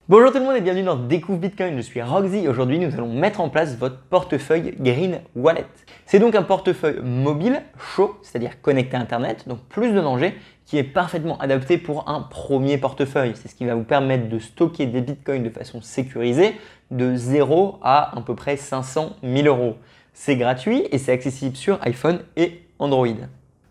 Bonjour tout le monde et bienvenue dans Découvre Bitcoin, je suis Roxy et aujourd'hui nous allons mettre en place votre portefeuille Green Wallet. C'est donc un portefeuille mobile, chaud, c'est-à-dire connecté à internet, donc plus de danger, qui est parfaitement adapté pour un premier portefeuille. C'est ce qui va vous permettre de stocker des bitcoins de façon sécurisée de 0 à peu près 500 000 euros. C'est gratuit et c'est accessible sur iPhone et Android.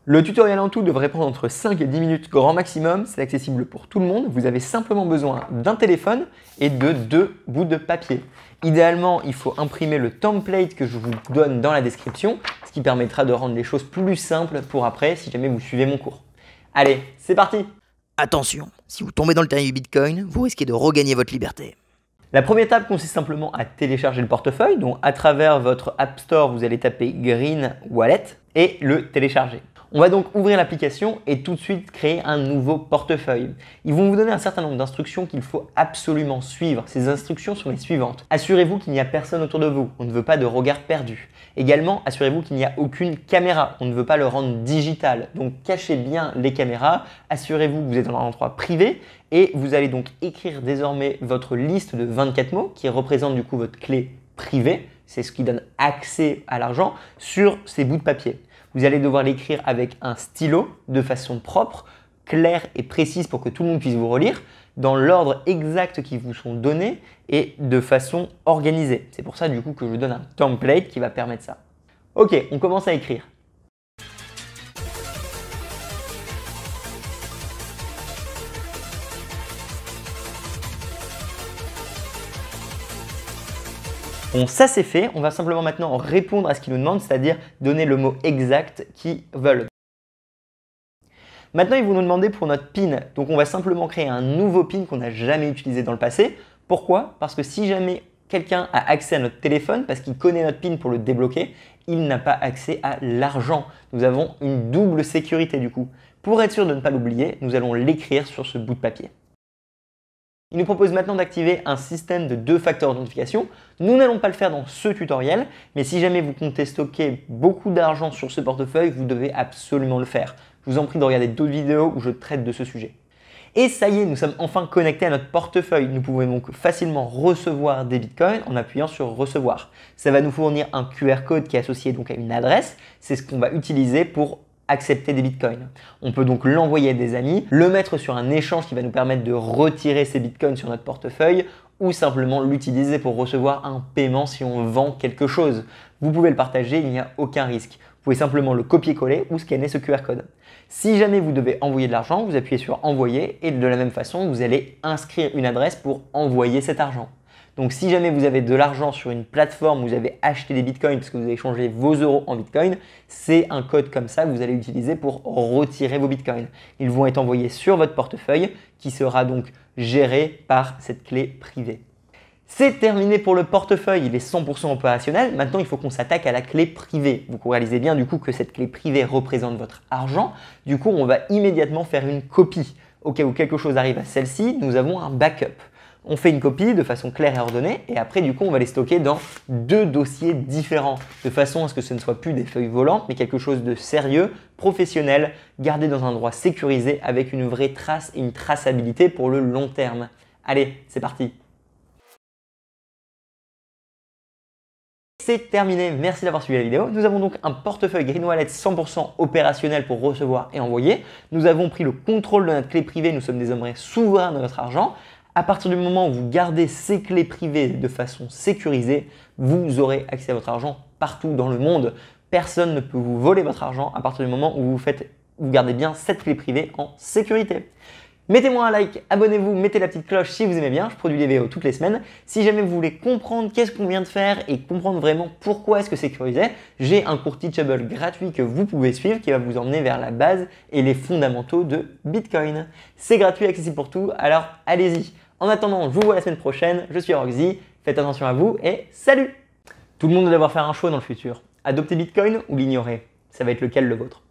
Le tutoriel en tout devrait prendre entre 5 et 10 minutes grand maximum, c'est accessible pour tout le monde. Vous avez simplement besoin d'un téléphone et de 2 bouts de papier. Idéalement, il faut imprimer le template que je vous donne dans la description, ce qui permettra de rendre les choses plus simples pour après si jamais vous suivez mon cours. Allez, c'est parti! Attention, si vous tombez dans le terrier du Bitcoin, vous risquez de regagner votre liberté. La première étape consiste simplement à télécharger le portefeuille. Donc à travers votre App Store, vous allez taper Green Wallet et le télécharger. On va donc ouvrir l'application et tout de suite créer un nouveau portefeuille. Ils vont vous donner un certain nombre d'instructions qu'il faut absolument suivre. Ces instructions sont les suivantes. Assurez-vous qu'il n'y a personne autour de vous. On ne veut pas de regard perdu. Également, assurez-vous qu'il n'y a aucune caméra. On ne veut pas le rendre digital. Donc cachez bien les caméras. Assurez-vous que vous êtes dans un endroit privé. Et vous allez donc écrire désormais votre liste de 24 mots qui représente du coup votre clé privée. C'est ce qui donne accès à l'argent sur ces bouts de papier. Vous allez devoir l'écrire avec un stylo de façon propre, claire et précise pour que tout le monde puisse vous relire, dans l'ordre exact qui vous sont donnés et de façon organisée. C'est pour ça du coup que je donne un template qui va permettre ça. Ok, on commence à écrire. Bon, ça c'est fait, on va simplement maintenant répondre à ce qu'ils nous demandent, c'est-à-dire donner le mot exact qu'ils veulent. Maintenant, ils vont nous demander pour notre PIN, donc on va simplement créer un nouveau PIN qu'on n'a jamais utilisé dans le passé. Pourquoi? Parce que si jamais quelqu'un a accès à notre téléphone, parce qu'il connaît notre PIN pour le débloquer, il n'a pas accès à l'argent. Nous avons une double sécurité du coup. Pour être sûr de ne pas l'oublier, nous allons l'écrire sur ce bout de papier. Il nous propose maintenant d'activer un système de 2 facteurs d'authentification. Nous n'allons pas le faire dans ce tutoriel, mais si jamais vous comptez stocker beaucoup d'argent sur ce portefeuille, vous devez absolument le faire. Je vous en prie de regarder d'autres vidéos où je traite de ce sujet. Et ça y est, nous sommes enfin connectés à notre portefeuille. Nous pouvons donc facilement recevoir des bitcoins en appuyant sur recevoir. Ça va nous fournir un QR code qui est associé donc à une adresse. C'est ce qu'on va utiliser pour accepter des bitcoins. On peut donc l'envoyer à des amis, le mettre sur un échange qui va nous permettre de retirer ces bitcoins sur notre portefeuille ou simplement l'utiliser pour recevoir un paiement si on vend quelque chose. Vous pouvez le partager, il n'y a aucun risque. Vous pouvez simplement le copier-coller ou scanner ce QR code. Si jamais vous devez envoyer de l'argent, vous appuyez sur envoyer et de la même façon, vous allez inscrire une adresse pour envoyer cet argent. Donc si jamais vous avez de l'argent sur une plateforme où vous avez acheté des bitcoins parce que vous avez changé vos euros en bitcoin, c'est un code comme ça que vous allez utiliser pour retirer vos bitcoins. Ils vont être envoyés sur votre portefeuille qui sera donc géré par cette clé privée. C'est terminé pour le portefeuille, il est 100% opérationnel. Maintenant, il faut qu'on s'attaque à la clé privée. Vous réalisez bien du coup que cette clé privée représente votre argent. Du coup, on va immédiatement faire une copie. Au cas où quelque chose arrive à celle-ci, nous avons un backup. On fait une copie de façon claire et ordonnée et après du coup on va les stocker dans 2 dossiers différents de façon à ce que ce ne soit plus des feuilles volantes mais quelque chose de sérieux, professionnel, gardé dans un endroit sécurisé avec une vraie trace et une traçabilité pour le long terme. Allez, c'est parti! C'est terminé, merci d'avoir suivi la vidéo. Nous avons donc un portefeuille Green Wallet 100% opérationnel pour recevoir et envoyer. Nous avons pris le contrôle de notre clé privée, nous sommes désormais souverains de notre argent. À partir du moment où vous gardez ces clés privées de façon sécurisée, vous aurez accès à votre argent partout dans le monde. Personne ne peut vous voler votre argent à partir du moment où vous gardez bien cette clé privée en sécurité. Mettez-moi un like, abonnez-vous, mettez la petite cloche si vous aimez bien, je produis des vidéos toutes les semaines. Si jamais vous voulez comprendre qu'est-ce qu'on vient de faire et comprendre vraiment pourquoi est-ce que c'est sécurisé, j'ai un cours Teachable gratuit que vous pouvez suivre qui va vous emmener vers la base et les fondamentaux de Bitcoin. C'est gratuit, accessible pour tout, alors allez-y. En attendant, je vous vois la semaine prochaine, je suis Roxy, faites attention à vous et salut! Tout le monde doit devoir faire un choix dans le futur. Adopter Bitcoin ou l'ignorer? Ça va être lequel le vôtre?